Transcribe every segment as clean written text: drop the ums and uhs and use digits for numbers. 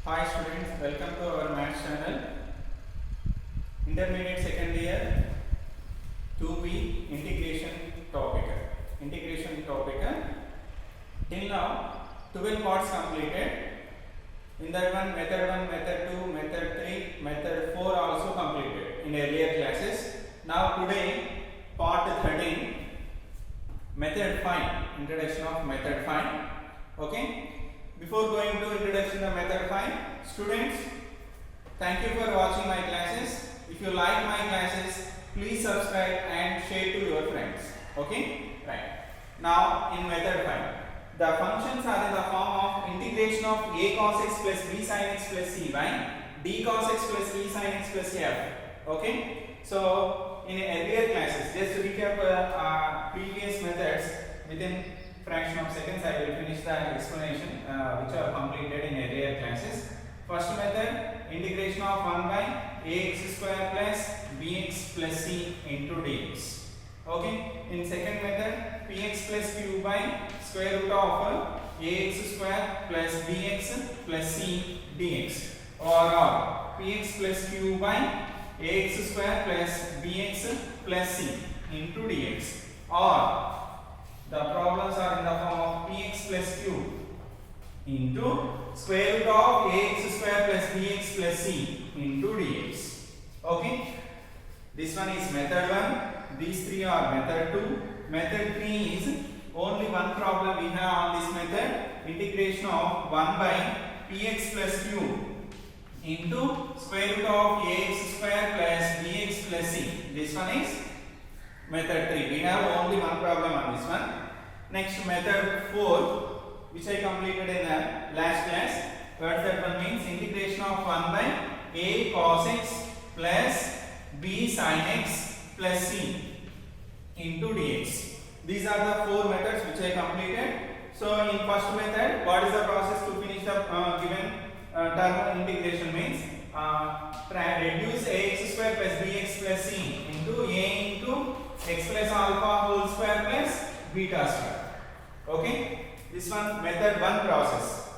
Hi students, welcome to our maths channel. Intermediate second year 2B integration topic. Till now 12 parts completed. In that one, method 1, method 2, method 3, method 4 also completed in earlier classes. Now today part 13, method 5, introduction of method 5. Okay. Before going to introduction of method 5, students, thank you for watching my classes. If you like my classes, please subscribe and share to your friends. Okay? Right. Now in method 5, the functions are in the form of integration of a cos x plus b sin x plus c by d cos x plus e sin x plus f. Okay? So in earlier classes, just to recap previous methods within fraction of seconds, I will finish the explanation which are completed in earlier classes. First method, integration of 1 by ax square plus bx plus c into dx. Okay. In second method, px plus q by square root of ax square plus bx plus c dx, or px plus q by ax square plus bx plus c into dx, or the problems are in the form of px plus q into square root of ax square plus bx plus c into dx. Okay. This one is method 1. These three are method 2. Method 3 is only one problem we have on this method. Integration of 1 by px plus q into square root of ax square plus bx plus c. This one is method 3. We have only one problem on this one. Next, method 4, which I completed in the last class. What that one means? Integration of 1 by a cos x plus b sin x plus c into dx. These are the four methods which I completed. So in first method, what is the process to finish the given term integration means? Reduce ax square plus bx plus c into a into x plus alpha whole square plus beta square. Okay, this one method 1 process.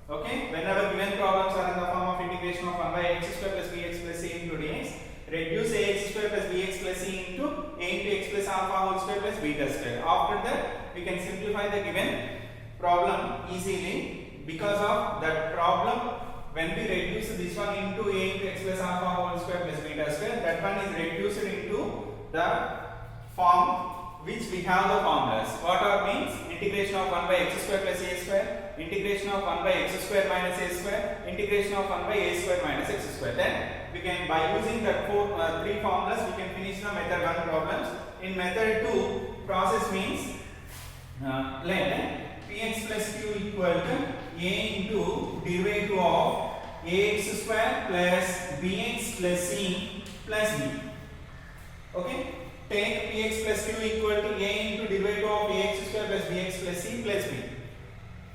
Okay, whenever given problems are in the form of integration of 1 by x square plus bx plus c into dx, reduce ax square plus bx plus c into a into x plus alpha whole square plus beta square. After that, we can simplify the given problem easily. Because of that problem, when we reduce this one into a into x plus alpha whole square plus beta square, that one is reduced into the form which we have the formulas. What are means? Integration of 1 by x square plus a square, integration of 1 by x square minus a square, integration of 1 by a square minus x square. Then we can, by using the three formulas, we can finish the method 1 problems. In method 2, process means let px plus q equal to a into derivative of ax square plus bx plus c plus b. Okay. Take px plus q equal to a into derivative of ax square plus bx plus c plus b.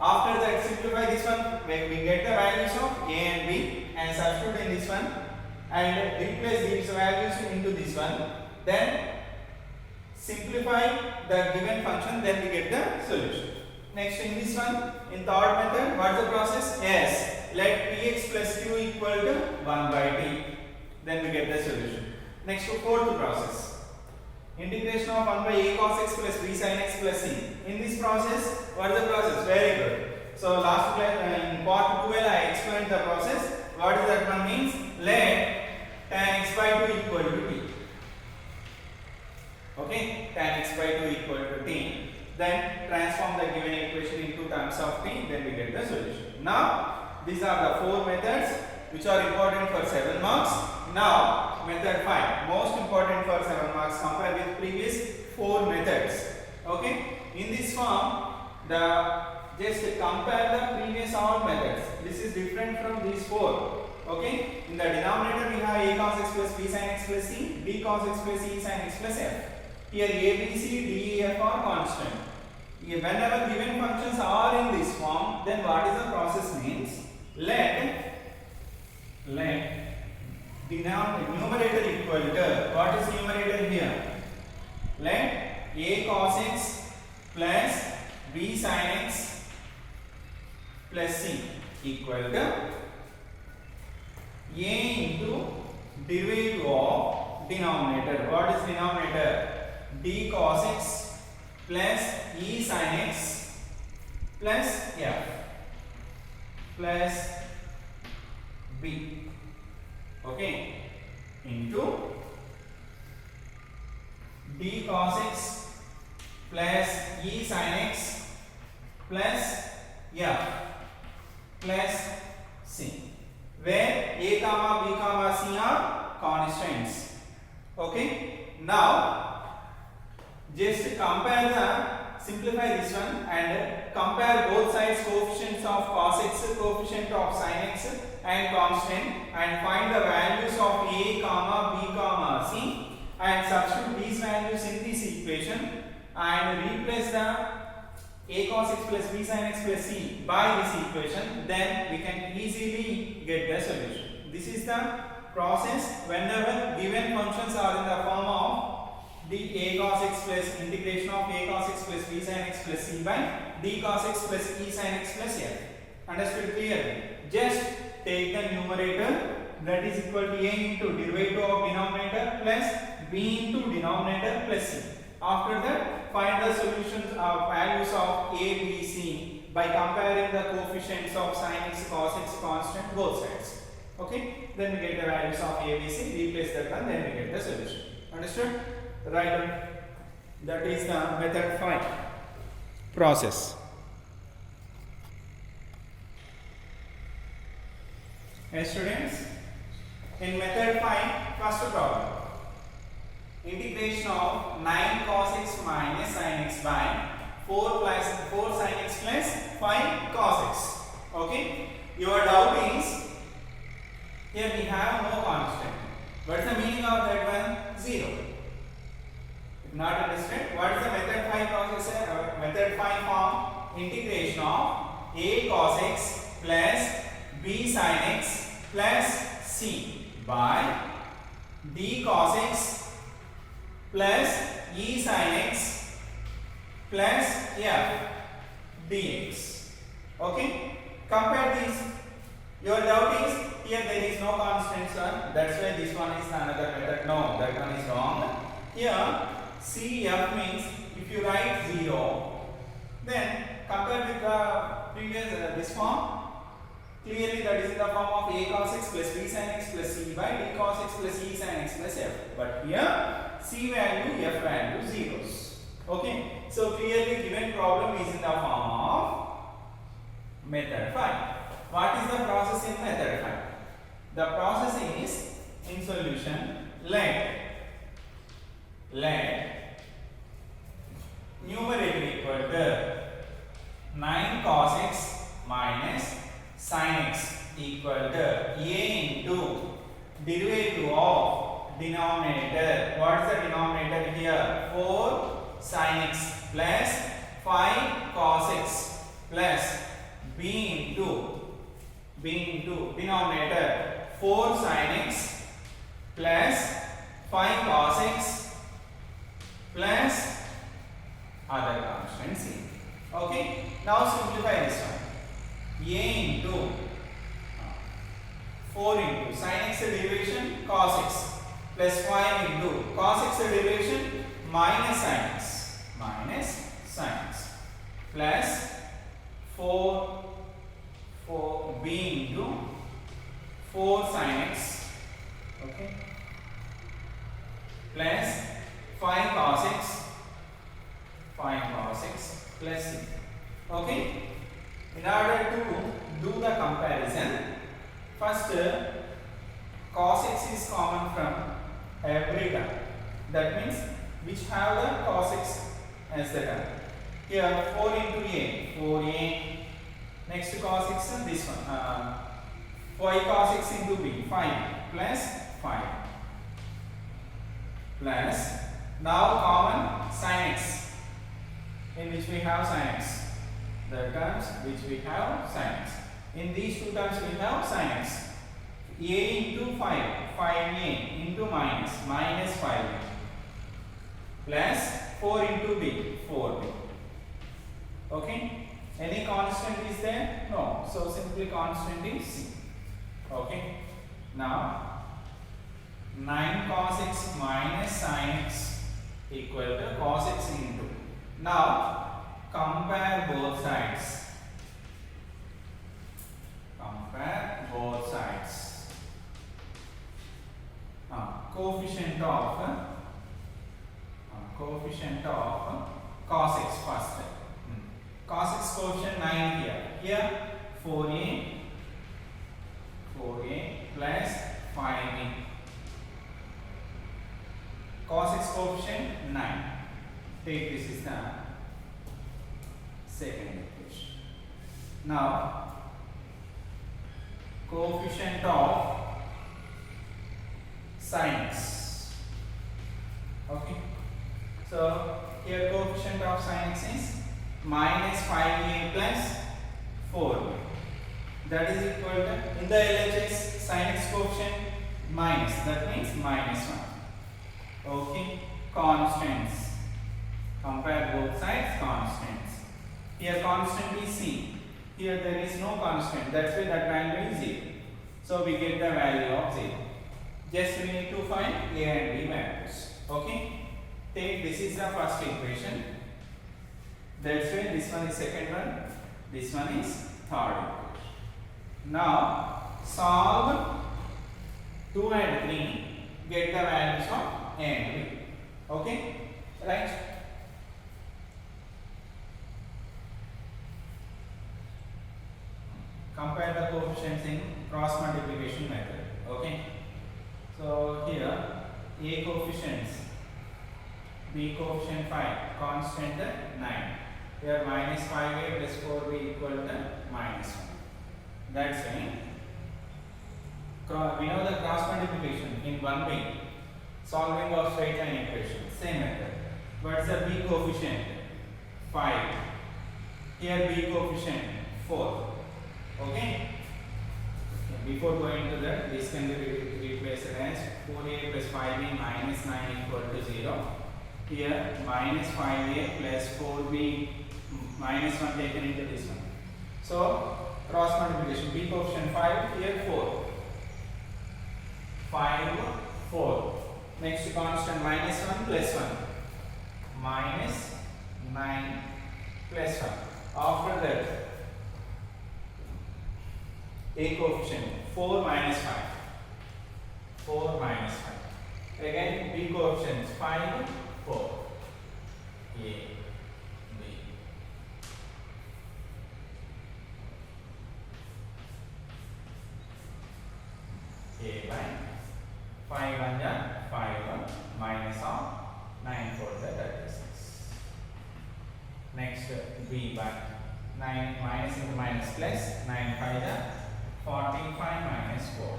After that, simplify this one, when we get the values of a and b and substitute in this one and replace these values into this one. Then simplify the given function, then we get the solution. Next, in this one, in third method, what is the process? Yes, let px plus q equal to 1 by t. Then we get the solution. Next, fourth process. Integration of 1 by a cos x plus b sin x plus c. In this process, what is the process? Very good. So last class in part 12 I explained the process. What is that one means? Let tan x by 2 equal to t. Okay, tan x by 2 equal to t. Then transform the given equation into terms of t. Then we get the solution. Now these are the four methods which are important for 7 marks. Now method 5, most important for 7 marks compared with previous 4 methods. Okay, in this form, just compare the previous all methods. This is different from these 4. Okay, in the denominator we have a cos x plus b sin x plus c, b cos x plus e sin x plus f. Here a, b, c, d, e, f are constant. Whenever given functions are in this form, then what is the process means? Let numerator equal to, what is numerator here? Let a cos x plus b sin x plus c equal to a into derivative of denominator. What is denominator? D cos x plus e sin x plus f plus b. Okay, into d cos x plus e sin x plus f plus c, where a comma b comma c are constants. Okay, now just compare simplify this one and compare both sides coefficients of cos x, coefficient of sin x and constant, and find the values of a comma b comma c and substitute these values in this equation and replace the a cos x plus b sin x plus c by this equation, then we can easily get the solution. This is the process whenever given functions are in the form of d a cos x plus integration of a cos x plus b sin x plus c by d cos x plus e sin x plus f. Understood clearly? Just take the numerator, that is equal to a into derivative of denominator plus b into denominator plus c. After that, find the solutions of values of a, b, c by comparing the coefficients of sin x, cos x constant both sides. Okay, then we get the values of a, b, c, replace that one, then we get the solution. Understood? Right on. That is the method 5 process. Yes, students, in method 5, first problem, integration of 9 cos x minus sin x by 4 sin x plus 5 cos x. Okay, your doubt is, here we have no constant. What is the meaning of that one? 0. If not understood, what is the method 5 process? Method 5 form, integration of a cos x plus b sin x plus c by d cos x plus e sin x plus f dx. Okay, compare these. Your doubt is, here there is no constant, sir. That's why this one is another method. No, that one is wrong. Here CF means if you write 0, then compare with the previous this form. Clearly that is in the form of a cos x plus b sin x plus c by d cos x plus e sin x plus f. But here c value, f value zeros. Okay, so clearly given problem is in the form of method 5. What is the process in method 5? The process is, in solution, let numerator equal to 9 cos x minus sin x equal to a into derivative of denominator. What is the denominator here? 4 sin x plus 5 cos x plus b into denominator 4 sin x plus 5 cos x plus other constant c. Okay, now simplify this one. A into 4 into sin x derivation cos x plus 5 into cos x derivation minus sin x plus 4 b into 4 sin x, okay, plus 5 cos x plus c. Okay, in order to do the comparison, first cos x is common from every term. That means which have the cos x as the term. Here 4 into a, 4a. Next cos x, this one. 5 cos x into b, 5 plus 5 plus, now common sin x, in which we have sin x. The terms which we have sin x. In these two terms we have sin x. A into 5, 5a into minus 5a plus 4 into b, 4b. Okay, any constant is there? No, so simply constant is c. Okay, Now 9 cos x minus sin x equal to cos x into. Now compare both sides. Compare both sides. Coefficient of cos x first. Cos x coefficient 9 here. Here 4a plus 5b. Cos x coefficient 9. Take this is the second equation. Now coefficient of sin x. Okay. So here coefficient of sin x is minus 5a plus 4b. That is equal to, in the LHS, sin x coefficient minus, that means minus 1. Okay. Constants. Compare both sides, constants. Here constant is c. Here there is no constant. That's why that value is 0. So we get the value of 0. Just we need to find a and b values. Okay. Take this is the first equation. That's why this one is second one. This one is third equation. Now solve 2 and 3. Get the values of a and b. Okay. Right. Compare the coefficients in cross multiplication method. Okay. So here a coefficients, b coefficient 5, constant 9. Here minus 5a plus 4b equal to minus 1. That's why we know the cross multiplication in one way. Solving of straight line equation, same method. What's the b coefficient? 5. Here b coefficient 4. Okay. Before going to that, this can be replaced as 4a plus 5b minus 9 equal to 0. Here minus 5a plus 4b minus 1 taken into this one. So cross multiplication, b coefficient 5, here 4. 5, 4. Next constant minus 1 plus 1. Minus 9 plus 1. After that, a coefficient 4 minus 5. 4 minus 5. Again b coefficients 5, 4. A, b. A by 5 1 5 1 minus of 9 4 36. Next b by 9 minus into minus plus 9 5 45 minus 4.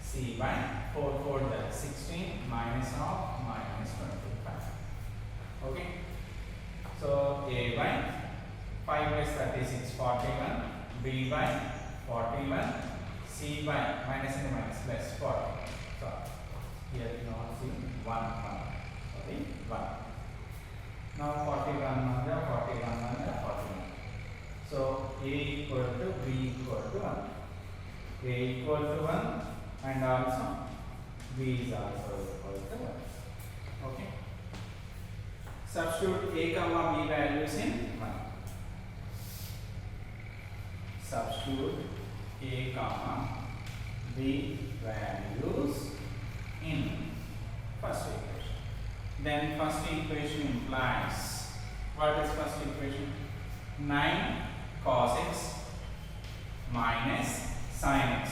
C by 4 4 16 minus of minus 25. Okay. So a by 5 plus 36 41. B by 41. C by minus into minus plus 40. So here you know see 1 1. Okay, 1. Now 41 41 41. So a equal to b equal to 1. A equal to 1 and also b is also equal to 1. Okay. Substitute a comma b values in 1. Substitute a comma b values in first equation. Then first equation implies, what is first equation? 9 cos x minus sin x.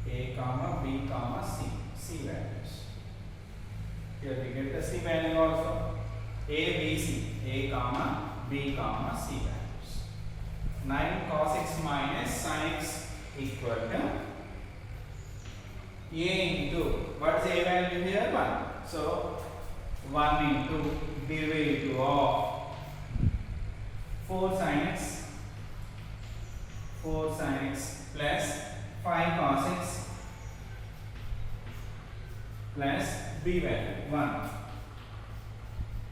A comma b comma c values. Here we get the c value also. A b c, a comma b comma c values. 9 cos x minus sin x equal to a into, what is a value here? 1. So 1 into derivative of 4 sin x plus 5 cos x plus b value 1.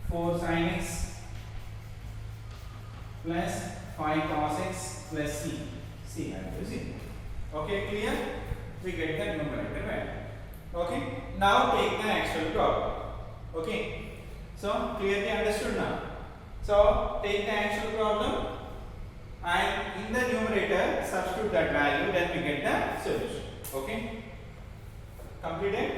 4 sin x plus 5 cos x plus c value is equal. Okay, clear? We get the numerator value. Okay, now take the actual problem. Okay, so clearly understood now. So take the actual problem and in the numerator substitute that value, then we get the solution. Okay, completed.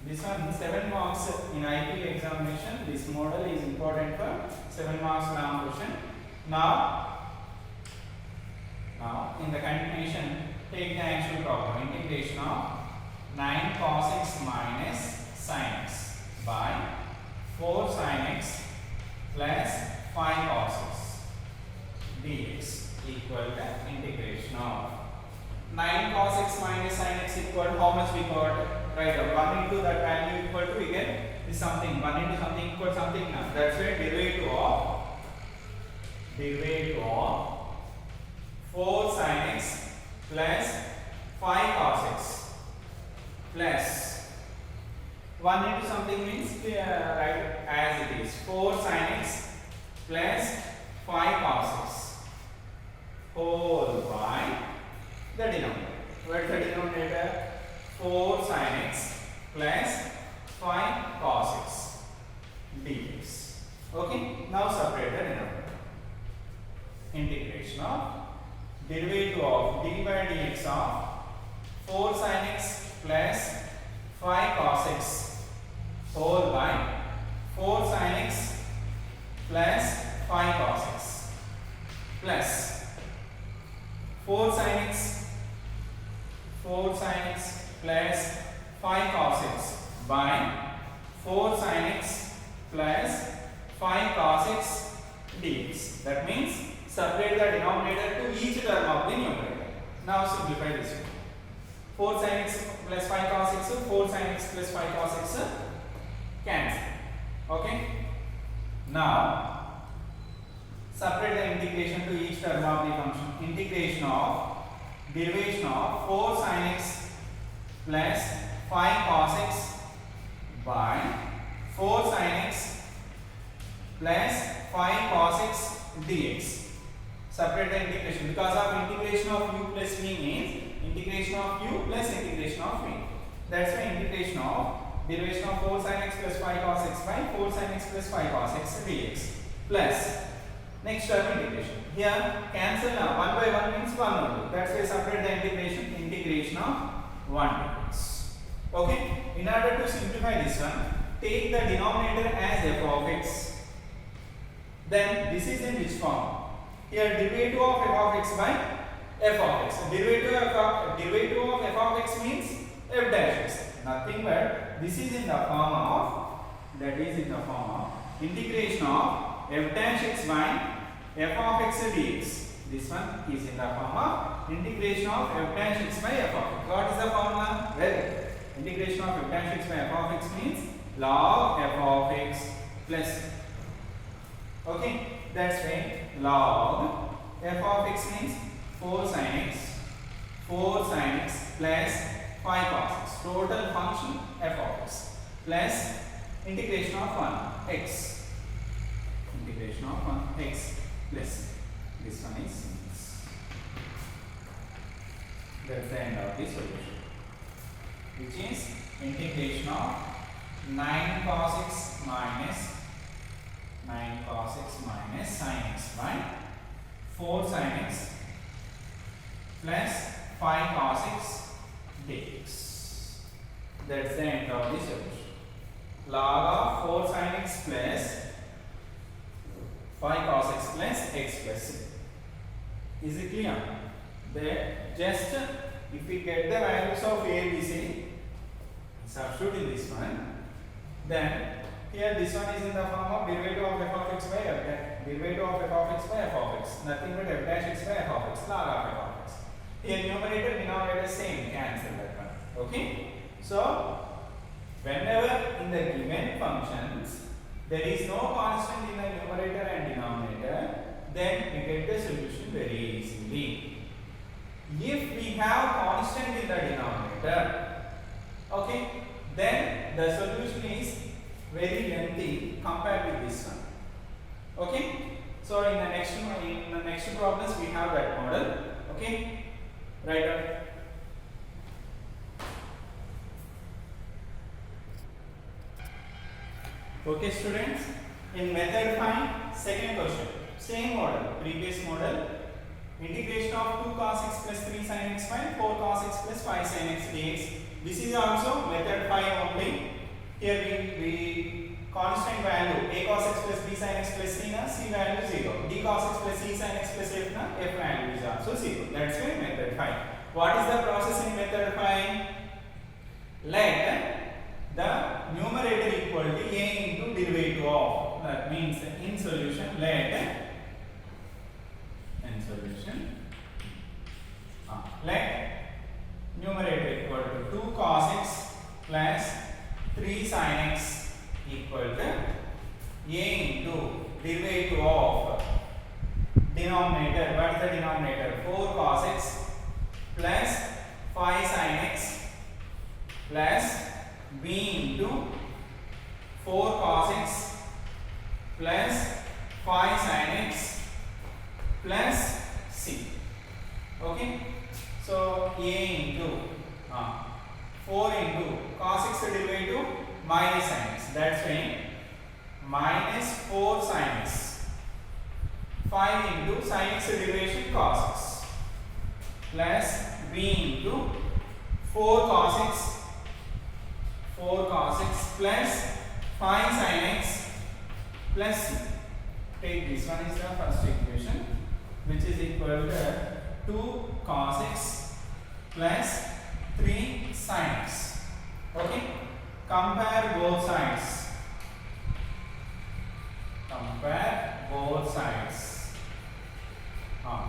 This one 7 marks in IP examination. This model is important for 7 marks long question. Now in the continuation, take the actual problem. Integration of 9 cos x minus sin x by 4 sin x plus 5 cos x dx equal to integration of 9 cos x minus sin x equal to how much we got? Right, 1 into that value equal to, we get is something, 1 into something equal something now. That's why derivative of 4 sin x plus 5 cos x plus 1 into something means right as it is 4 sin x plus 5 cos x whole by the denominator. What is the denominator? 4 sin x plus 5 cos x dx. Okay, now separate the denominator. Integration of derivative of d by dx of 4 sin x plus 5 cos x whole by 4 sin x plus 5 cos x plus 4 sin x plus 5 cos x by 4 sin x plus 5 cos x dx. That means separate the denominator to each term of the numerator. Now simplify this one. 4 sin x plus 5 cos x, 4 sin x plus 5 cos x cancel. Okay. Now separate the integration to each term of the function. Integration of derivation of 4 sin x plus 5 cos x by 4 sin x plus 5 cos x dx. Separate the integration because of integration of u plus v means integration of u plus integration of v. That's why integration of derivation of 4 sin x plus 5 cos x by 4 sin x plus 5 cos x dx plus next term integration. Here cancel now, 1 by 1 means 1 only. That's why separate the integration of 1 dx. Okay, in order to simplify this one, take the denominator as f of x. Then this is in which form? Here derivative of f of x by f of x. Derivative of f of x means f dash x. Nothing but this is in the form of, that is in the form of integration of f dash x by f of x dx. This one is in the form of integration of f dash x by f of x. What is the formula? Well, integration of f dash x by f of x means log f of x plus. Okay, that's why log f of x means 4 sin x plus 5 cos x. Total function f of x plus integration of 1 x. Integration of 1 x plus this one is this. That's the end of the solution, which is integration of 9 cos x minus sin x by 4 sin x plus 5 cos x dx. That's the end of the solution. Log of 4 sin x plus 5 cos x plus x plus c. Is it clear? There, just if we get the values of a, b, c, substitute in this one, then here this one is in the form of derivative of f of x by f dash. Derivative of f of x by f of x. Nothing but f dash x by f of x. Log of f of x. Here numerator, denominator same. Cancel that one. Okay. So whenever in the given functions there is no constant in the numerator and denominator, then we get the solution very easily. If we have constant in the denominator, okay, then the solution is very lengthy compared with this one. Okay. So in the next problems we have that model. Okay. Write down. Okay, students. In method find, second question. Same model, previous model. Integration of 2 cos x plus 3 sin x by 4 cos x plus 5 sin x dx. This is also method 5 only. Here we constant value a cos x plus b sin x plus c na c value 0. D cos x plus c sin x plus f na f value is also 0. That's why method 5. What is the process in method 5? Let the numerator equal to a into derivative of. That means in solution let numerator equal to 2 cos x plus 3 sin x equal to a into derivative of denominator. What is the denominator? 4 cos x plus 5 sin x plus b into 4 cos x plus 5 sin x plus c. Okay. So a into 4 into cos x derivative minus sin x. That's why minus 4 sin x. 5 into sin x derivation cos x plus b into 4 cos x plus 5 sin x plus c. Take this one is the first equation, which is equal to 2 cos x plus 3 sin x. Okay. Compare both sides.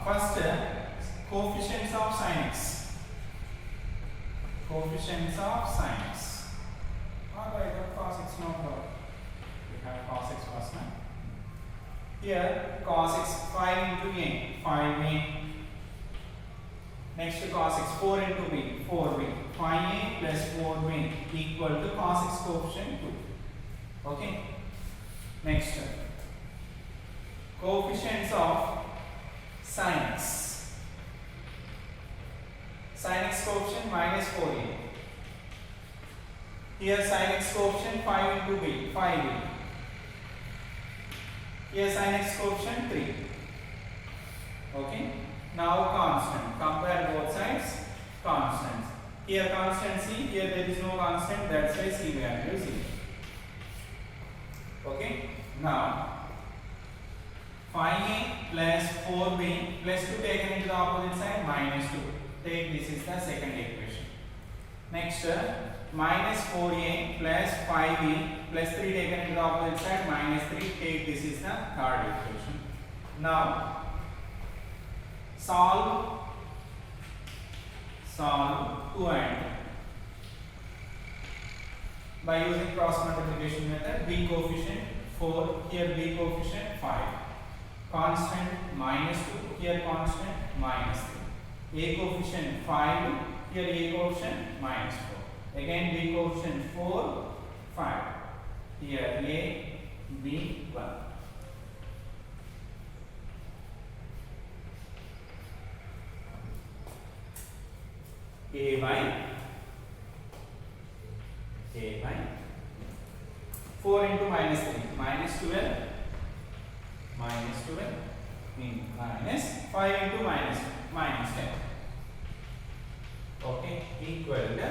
First, coefficients of sin x. Alright, cos x no problem. We have cos x first now. Here cos x 5 into a, 5a. Next cos x 4 into b, 4b. 5a plus 4b equal to cos x coefficient 2. Okay. Next, coefficients of sin x. Sin x coefficient minus 4a. Here sin x coefficient 5 into b, 5a. Here sin x coefficient 3. Okay. Now constant. Compare both sides. Constants. Here constant c. Here there is no constant. That's why c value is 0. Okay. Now 5a plus 4b plus 2 taken into the opposite side minus 2. Take this is the second equation. Next minus 4a plus 5b plus 3 taken into the opposite side minus 3. Take this is the third equation. Now solve 2 and by using cross multiplication method. B coefficient 4, here b coefficient 5, constant minus 2, here constant minus 3. A coefficient 5, here a coefficient minus 4. Again b coefficient 4, 5. Here a, b, 1. A by 4 into minus 3, minus 12 minus 5 into minus 10. Okay, equal to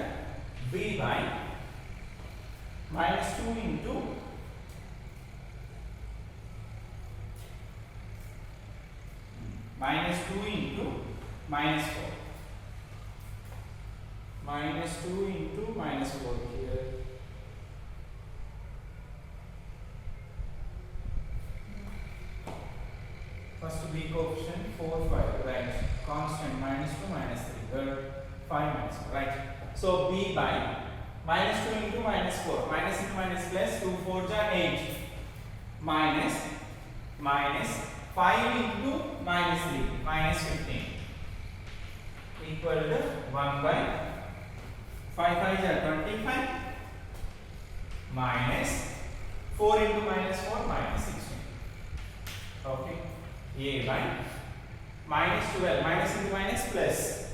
b by minus 2 into minus 2 into minus 4. Minus 2 into minus 4 here. First b coefficient 4, 5, right? Constant minus 2, minus 3. Third 5 minus 4, right? So b by minus 2 into minus 4. Minus into minus plus 2 4 ja 8. Minus 5 into minus 3, minus 15. Equal to 1 by 5 5 is 25 minus 4 into minus 4 minus 16. Okay, a by minus 12, minus into minus plus,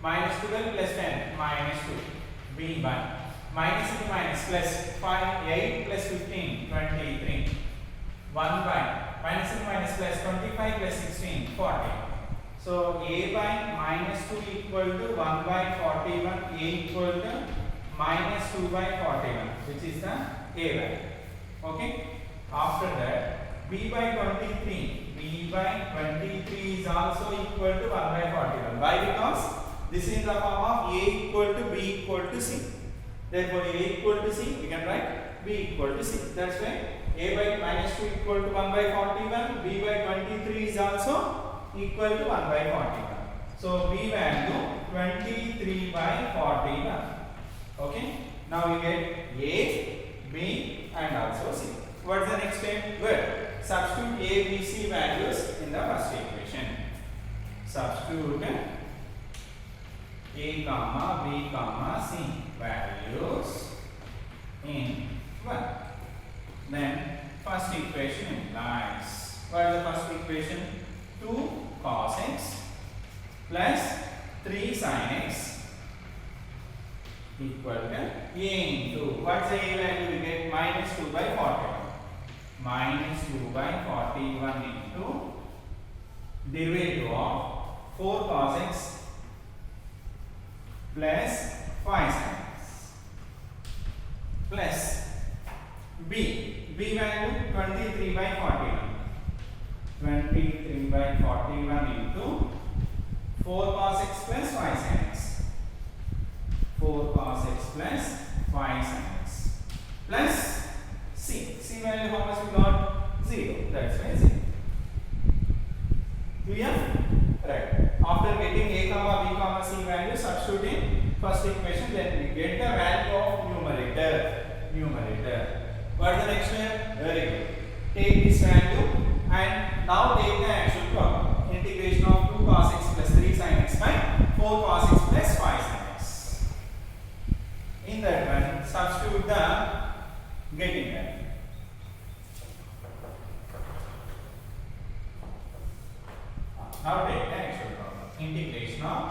minus 12 plus 10, minus 2. B by minus into minus plus 5, 8 plus 15, 23. 1 by minus into minus plus 25 plus 16, 40. So a by minus 2 equal to 1 by 41, a equal to minus 2 by 41, which is the a value. Okay. After that, b by 23, b by 23 is also equal to 1 by 41. Why? Because this is in the form of a equal to b equal to c. Therefore, a equal to c, we can write b equal to c. That's why a by minus 2 equal to 1 by 41, b by 23 is also equal to 1 by 41. So, b value 23 by 41. Okay. Now we get a, b and also c. What is the next step? Well, substitute a, b, c values in the first equation. Substitute a comma b comma c values in 1. Then first equation implies, what is the first equation? 2 cos x plus 3 sin x equal to a into, what's the a value? We get minus 2 by 41. Minus 2 by 41 into derivative of 4 cos x plus 5 sin x plus b value 23 by 41. 23 by 41 into 4 cos x plus 5 sin x. 4 cos x plus 5 sin x plus c value how much we got? 0. That's why 0. Clear? Right. After getting a comma b comma c value, substitute in first equation, then we get the value of numerator. What is the next step? Very good. Take this value and now take the actual problem. Integration of 2 cos x plus 3 sin x by 4 cos x plus 5 sin x. In that one, substitute the getting value. Now take the actual problem. Integration of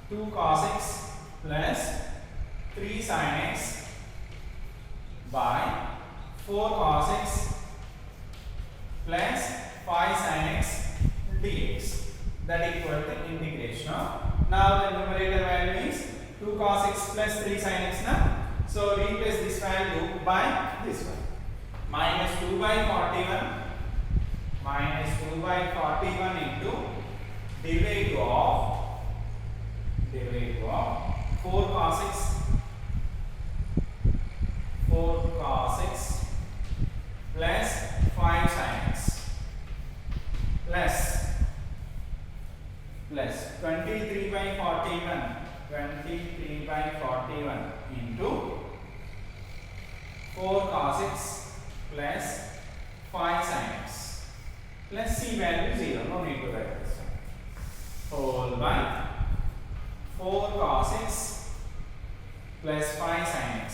2 cos x plus 3 sin x by 4 cos x plus 5 sin x dx. That equal to integration of, now the numerator value is 2 cos x plus 3 sin x now. So replace this value by this one. Minus 2 by 41. Minus 2 by 41 into derivative of 4 cos x plus 5 sin x plus 23 by 41 into 4 cos x plus 5 sin x plus c value 0. No need to write this one. Whole by 4 cos x plus 5 sin x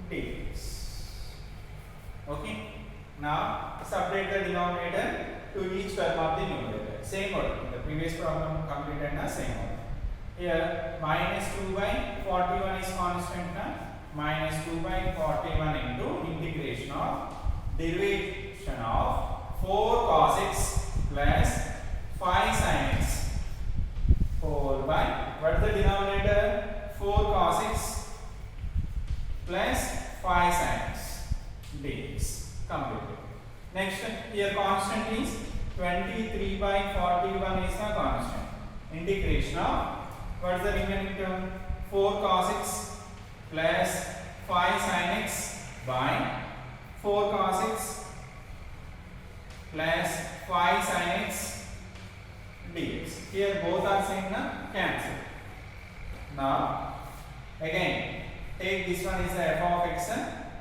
dx. Okay. Now separate the denominator to each term of the numerator. Same order. In the previous problem completed na same order. Here minus 2 by 41 is constant na. Minus 2 by 41 into integration of derivation of 4 cos x plus 5 sin x whole by, what is the denominator? 4 cos x plus 5 sin x dx. Completed. Next, here constant is 23 by 41 is the constant. Integration of, what is the remaining term? 4 cos x plus 5 sin x by 4 cos x plus 5 sin x dx. Here both are same na, cancel. Now again take this one is the f of x,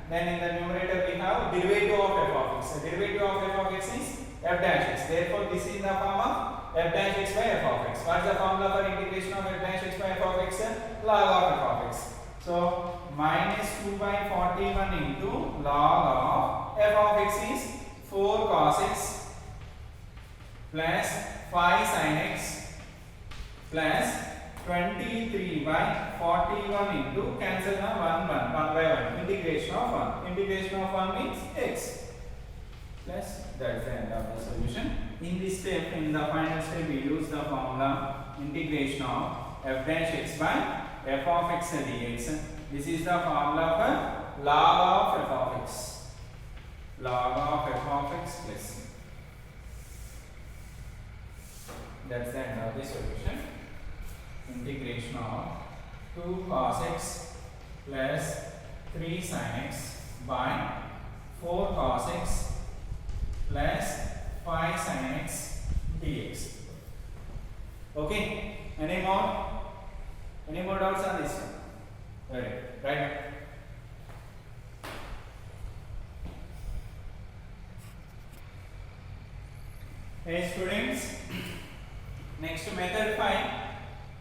then in the numerator we have derivative of f of x. The derivative of f of x is f dash x. Therefore this is in the form of f dash x by f of x. What is the formula for integration of f dash x by f of x? Log of f of x. So minus 2 by 41 into log of f of x is 4 cos x plus 5 sin x plus 23 by 41 into cancel na 1 by 1 integration of 1 means x plus that's the end of the solution. In this step, in the final step, we use the formula integration of f dash x by f of x dx. This is the formula for log of f of x. Log of f of x plus c. That's the end of the solution. Integration of 2 cos x plus 3 sin x by 4 cos x plus 5 sin x dx. Okay, any more doubts on this one? Right. Hey students, next method 5.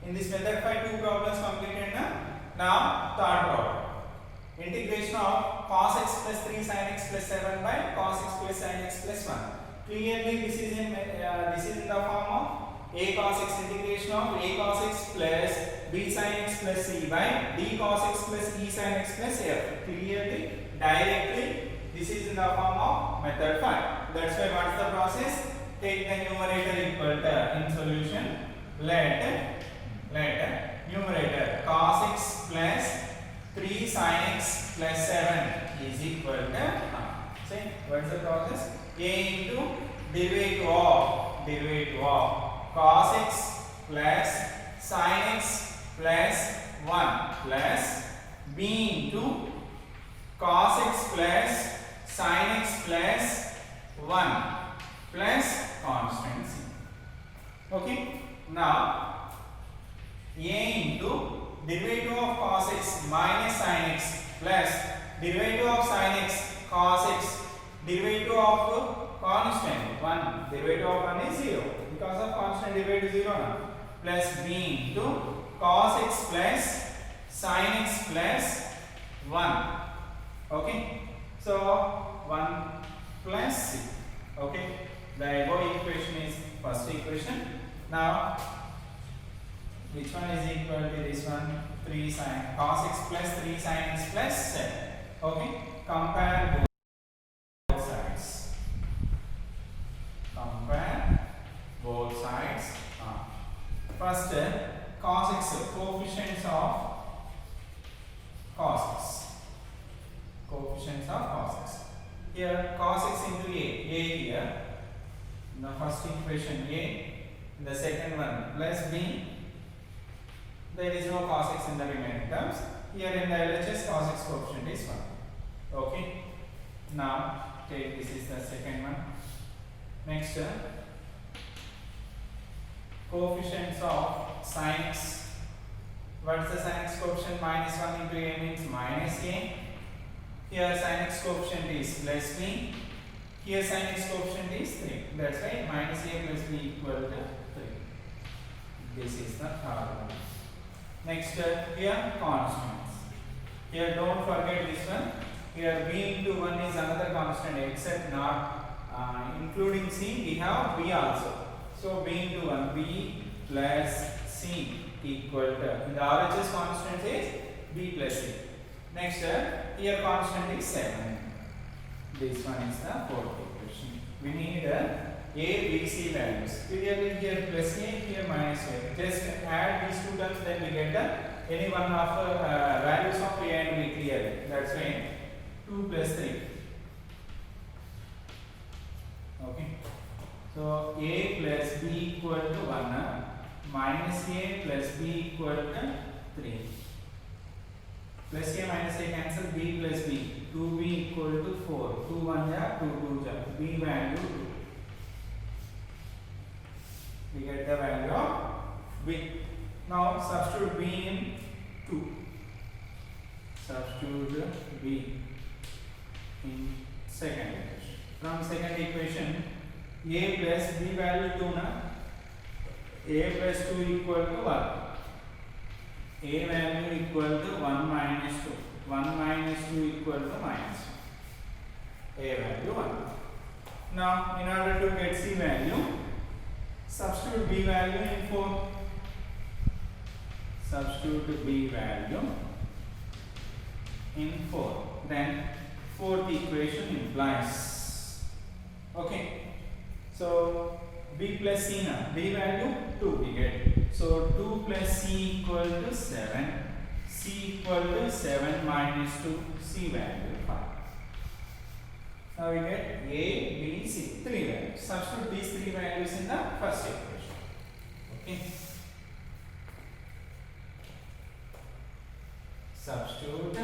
In this method 5, 2 problems completed na. Now third problem. Integration of cos x plus 3 sin x plus 7 by cos x plus sin x plus 1. Clearly this is in the form of a cos x integration of a cos x plus b sin x plus c by d cos x plus e sin x plus f. Clearly, directly, this is in the form of method 5. That's why what's the process? Take the numerator equal to in solution. Let numerator cos x plus 3 sin x plus 7 is equal to say what's the process? A into derivative of cos x plus sin x plus 1 plus b into cos x plus sin x plus 1 plus constant c. Okay, now a into derivative of cos x minus sin x plus derivative of sin x cos x derivative of constant 1, derivative of 1 is 0 because of constant derivative 0 now, plus b into cos x plus sin x plus 1. Okay, so 1 plus c. Okay, the above equation is first equation. Now which one is equal to this one? 3 sin cos x plus 3 sin x plus 7. Okay, compare both sides. First, cos x, coefficients of cos x. Here cos x into a here. In the first equation a, in the second one plus b. There is no cos x in the remaining terms. Here in the LHS cos x coefficient is 1. Okay. Now take this is the second one. Next, coefficients of sin x. What is the sin x coefficient? Minus 1 into a means minus a. Here sin x coefficient is plus b. Here sin x coefficient is 3. That's why minus a plus b equal to 3. This is the third one. Next, here constants. Here don't forget this one. Here b into 1 is another constant except not including c. We have b also. So b into 1, b plus c equal to, in the RHS constant is b plus c. Next, here constant is 7. This one is the fourth equation. We need a, b, c values. Clearly here plus a, here minus a. Just add these two terms, then we get the any one of values of a and b clearly. That's why 2 plus 3. Okay. So a plus b equal to 1, minus a plus b equal to 3. Plus a minus a cancel, b plus b. 2b equal to 4. 2 1 ja, 2 2 ja. B value 2. We get the value of b. Now substitute b in 2. Substitute b in second equation. From second equation, a plus b value 2 na, a plus 2 equal to 1. A value equal to 1 minus 2. 1 minus 2 equal to minus 2. A value 1. Now in order to get C value, substitute B value in 4. Substitute B value in 4. Then fourth equation implies. Okay. So B plus C now. B value 2 we get. So 2 plus C equal to 7. C equal to 7 minus 2. C value 5. Now we get A, B, C, 3 values. Substitute these 3 values in the first equation. Okay. Substitute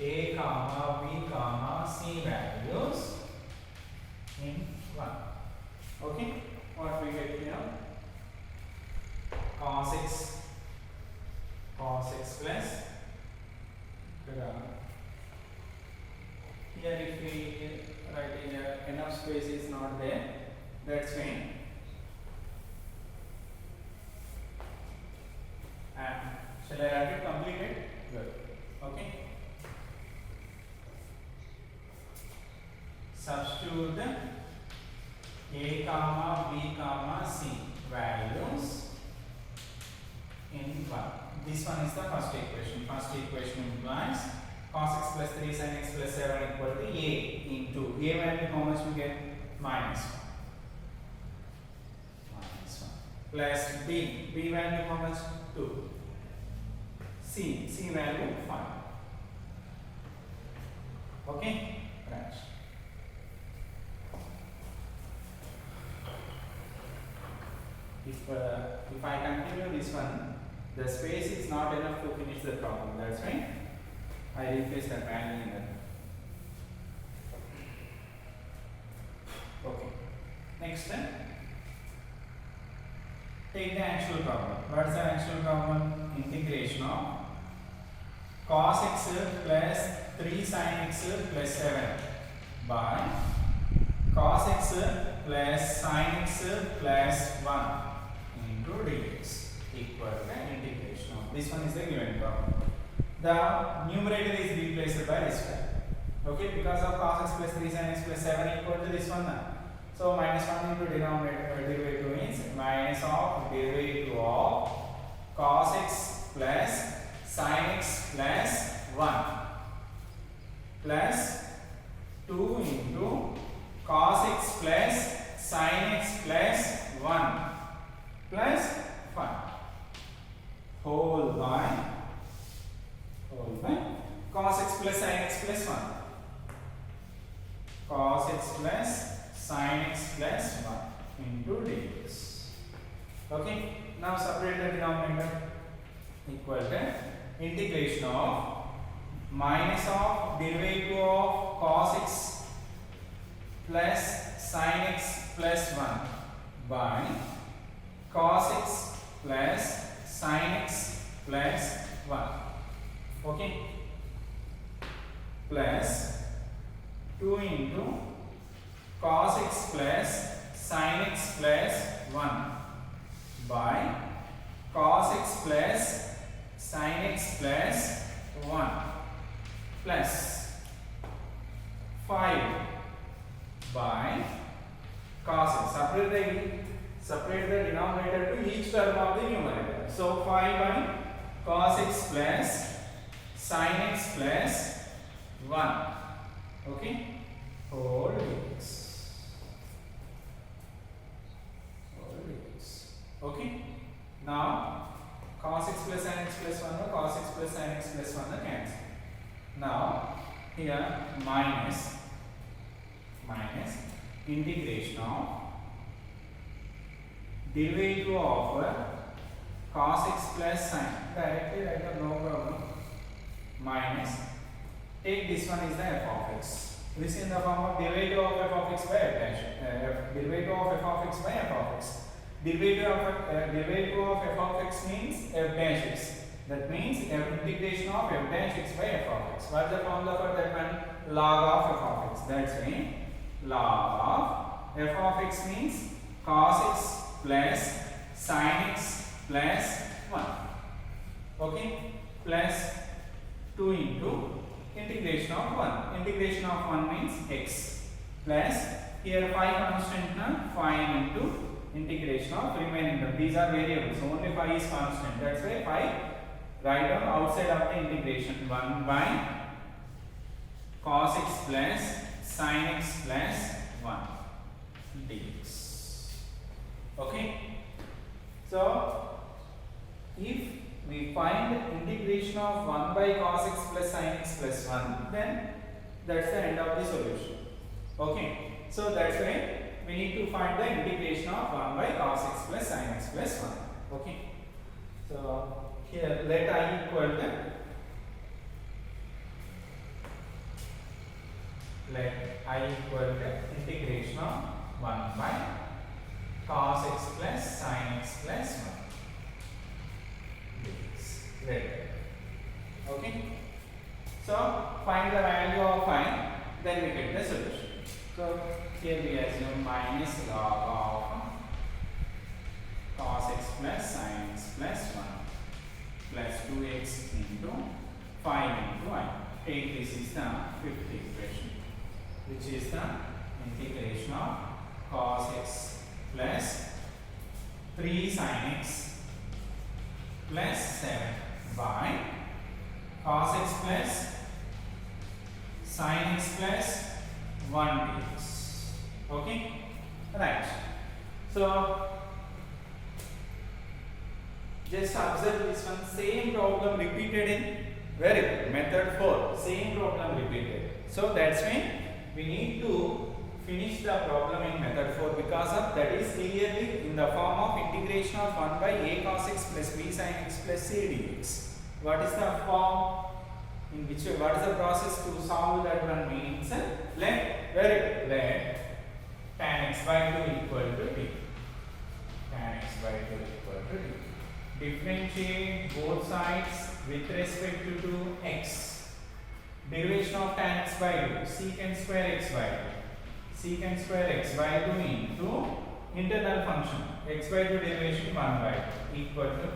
A, comma, B, comma, C values in 1. Okay. What we get here? Cos x plus here if we write here enough space is not there, that's fine. And shall I write it completed? Good. Okay. Substitute A comma B comma C values in 1. This one is the first equation. First equation implies cos x plus 3 sin x plus 7 equal to A into A value how much we get? Minus 1. Minus 1. Plus B value how much? 2. C value 5. Okay? Right. If I continue this one, the space is not enough to finish the problem. That's right. I replace that value in that. Okay. Next step. Take the actual problem. What is the actual problem? Integration of cos x plus 3 sin x plus 7 by cos x plus sin x plus 1 into dx equal to integration of. This one is the given problem. The numerator is replaced by this one. Okay, because of cos x plus 3 sin x plus 7 equal to this one now. So minus 1 into denominator derivative means minus of derivative of cos x plus sin x plus 1 plus 2 into cos x plus sin x plus 1 plus 5 whole by cos x plus sin x plus 1 cos x plus sin x plus 1 into dx. Okay, now separate the denominator equal to integration of minus of derivative of cos x plus sin x plus 1 by cos x plus sin x plus 1. Okay, plus 2 into cos x plus sin x plus 1 by cos x plus sin x plus 1 plus 5 by cos x. Separate the denominator to each term of the numerator. So 5 by cos x plus sin x plus 1. Okay, whole dx. Okay, now cos x plus sin x plus 1 cos x plus sin x plus 1 cancel. Now here minus integration of derivative of cos x plus sin, directly write down, no problem, minus, take this one is the f of x. This is in the form of derivative of f of x by f dash, derivative of f of x by f of x. Derivative of f of x means f dash x. That means integration of f dash x by f of x. What is the formula for that one? Log of f of x. That's why log of f of x means cos x plus sin x plus 1. Okay, plus 2 into integration of 1. Integration of 1 means x plus here 5 constant na 5 into integration of remaining term. These are variables. So only 5 is constant. That's why 5 write down outside of the integration. 1 by cos x plus sin x plus 1 dx. Okay. So if we find integration of 1 by cos x plus sin x plus 1, then that's the end of the solution. Okay. So that's why we need to find the integration of 1 by cos x plus sin x plus 1. Okay. So here let I equal to integration of 1 by cos x plus sin x plus 1 dx. Let. Okay. So find the value of I, then we get the solution. So here we assume minus log of cos x plus sin x plus 1 plus 2x into 5 into I. Take this is the fifth equation, which is the integration of cos x plus 3 sin x plus 7 by cos x plus sin x plus 1 dx. Okay, right. So just observe this one. Same problem repeated in very good method 4. Same problem repeated. So that's why we need to finish the problem in method 4 because of that is clearly in the form of integration of 1 by a cos x plus b sin x plus c dx. What is the form? In which way, what is the process to solve that one means? Let tan x by 2 equal to t. Tan x by 2 equal to t. Differentiate both sides with respect to x. Derivation of tan x by 2, secant square x by 2. Secant square x by 2 into internal function x by 2 derivation 1 by 2 equal to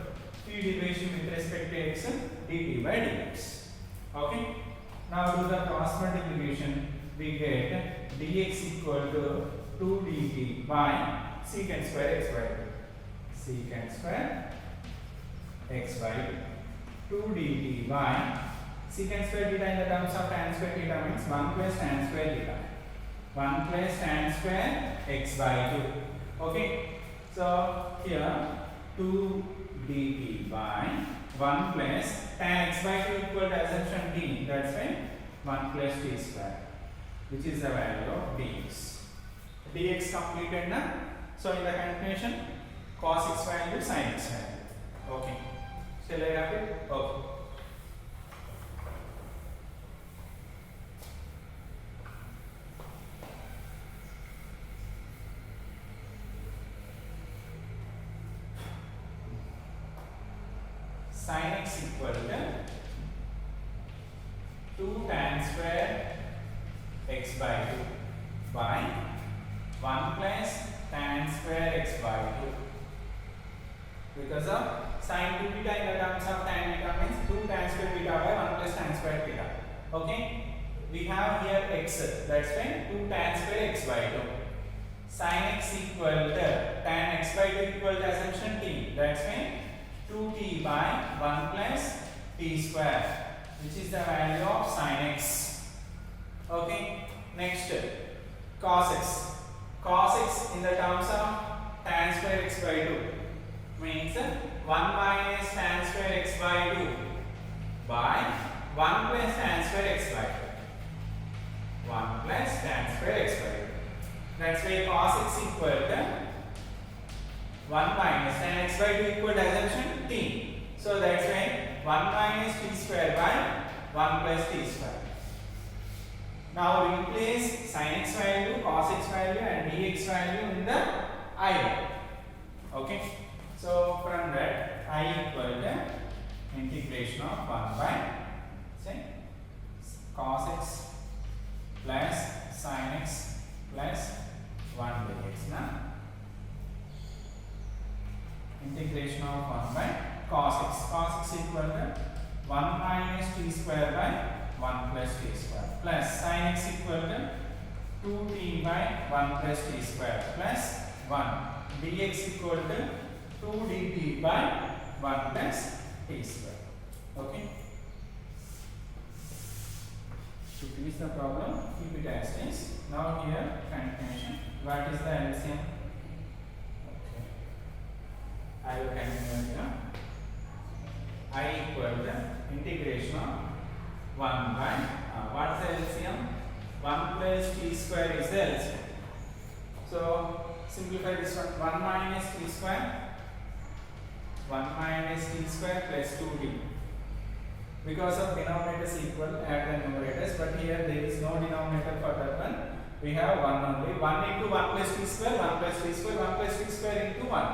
t derivation with respect to x dt by dx. Okay. Now do the cross multiplication. We get dx equal to 2 dt by secant square x by 2. Secant square x by 2 dt by secant square theta in the terms of tan square theta means 1 plus tan square theta. 1 plus tan square x by 2. Okay. So here 2 dt by 1 plus tan x by 2 equal to assumption t. That's why 1 plus t square, which is the value of dx. Dx completed na. So in the continuation, cos x value, sin x value. Okay. Shall I wrap it? Okay. Sin x equal to 2 tan square x by 2 by 1 plus tan square x by 2. Because of sin 2 theta in the terms of tan theta means 2 tan square theta by 1 plus tan square theta. Okay. We have here x. That's why 2 tan square x by 2. Sin x equal to tan x by 2 equal to assumption t. That's why 2t by 1 plus t square, which is the value of sin x. Okay. Next, cos x. Cos x in the terms of tan square x by 2 means 1 minus tan square x by 2 by 1 plus tan square x by 2. 1 plus tan square x by 2. That's why cos x equal to 1 minus tan x by 2 equal to assumption t. So that's why 1 minus t square by 1 plus t square. Now replace sin x value, cos x value and dx value in the I value. Okay. So from that I equal to integration of 1 by say cos x plus sin x plus 1 dx na. Integration of 1 by cos x. Cos x equal to 1 minus t square by 1 plus t square plus sin x equal to 2t by 1 plus t square plus 1 dx equal to 2 dt by 1 plus t square. Okay. To finish the problem, keep it as is. Now here continuation. What is the LCM? Okay. I will continue here. I equal to integration of 1 by what is the LCM? 1 plus t square is the LCM. So simplify this one. 1 minus t square. 1 minus t square plus 2d. Because of denominators equal, add the numerators, but here there is no denominator for that one. We have 1 only. 1 into 1 plus t square, 1 plus t square, 1 plus t square into 1.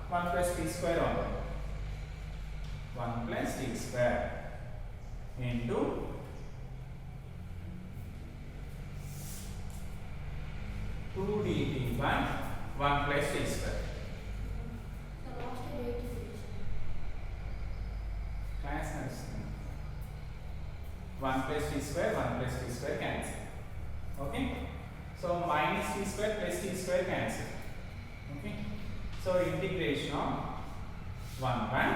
1 plus t square only. 1 plus t square into 2 dt by 1 plus t square. Class has 1 plus t square, 1 plus t square cancel. Okay. So minus t square plus t square cancel. Okay. So integration of 1 by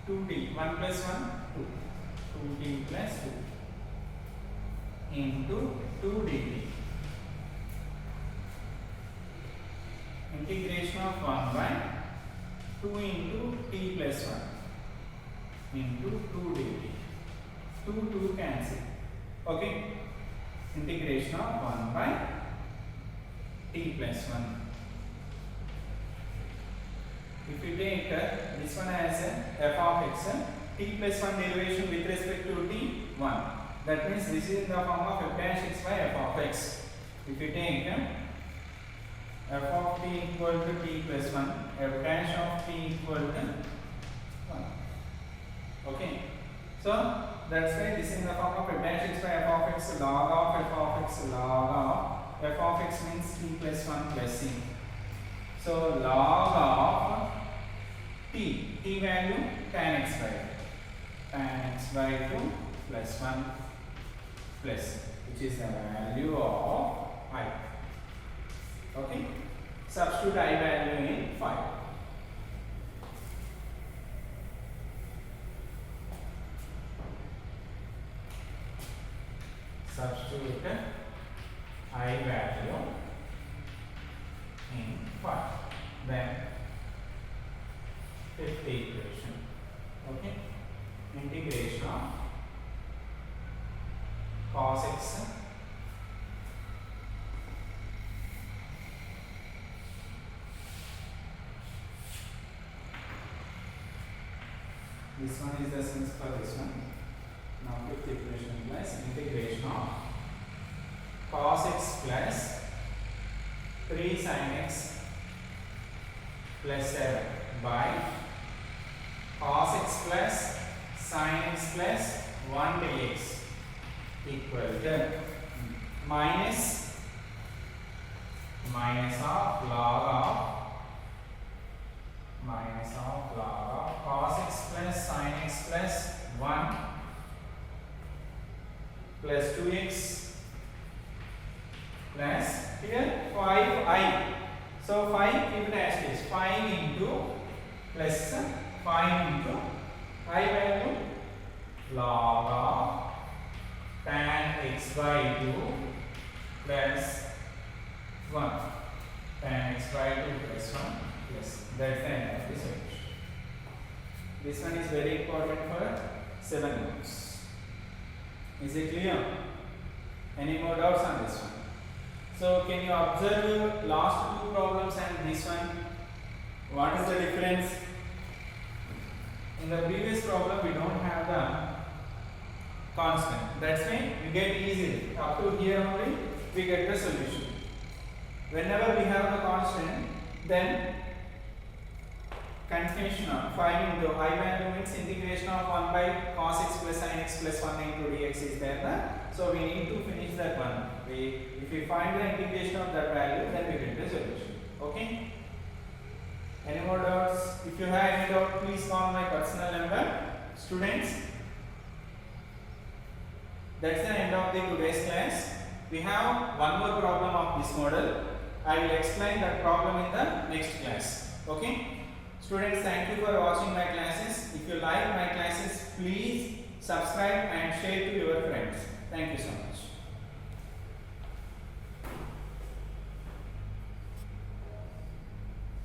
2t. 1 plus 1, 2. 2t plus 2 into 2 dt. Integration of 1 by 2 into t plus 1 into 2 dt. 2 cancel. Okay. Integration of 1 by t plus 1. If you take this one as f of x, t plus 1 derivation with respect to t, 1. That means this is in the form of f dash x by f of x. If you take f of t equal to t plus 1, f dash of t equal to 1. Okay. So that's why this is in the form of f dash x by f of x log of f of x log of f of x means t plus 1 plus c. So log of t value tan x by 2 plus 1 plus, which is the value of I. Okay. Substitute I value in 5. Substitute I value in 5. Then fifth equation. Okay. Integration of cos x this one is the sense for this one. Now fifth equation plus integration of cos x plus 3 sin x plus 7 by cos x plus sin x plus 1 dx equal to minus of log of cos x plus sin x plus 1 plus 2x plus here 5i. So 5 keep it as is. 5 into plus 5 into I value log of tan x by 2 plus 1. Tan x by 2 plus 1 plus. That's the end of the solution. This one is very important for 7 notes. Is it clear? Any more doubts on this one? So can you observe last two problems and this one? What is the difference? In the previous problem we don't have the constant. That's why we get easily. Up to here only we get the solution. Whenever we have the constant, then continuation of 5 into I value means integration of 1 by cos x plus sin x plus 1 into dx is there. So we need to finish that one. If we find the integration of that value, then we get the solution. Okay? Any more doubts? If you have any doubt, please call my personal number. Students, That's the end of the today's class. We have one more problem of this model. I will explain that problem in the next class. Okay, students, thank you for watching my classes. If you like my classes, please subscribe and share to your friends. Thank you so much.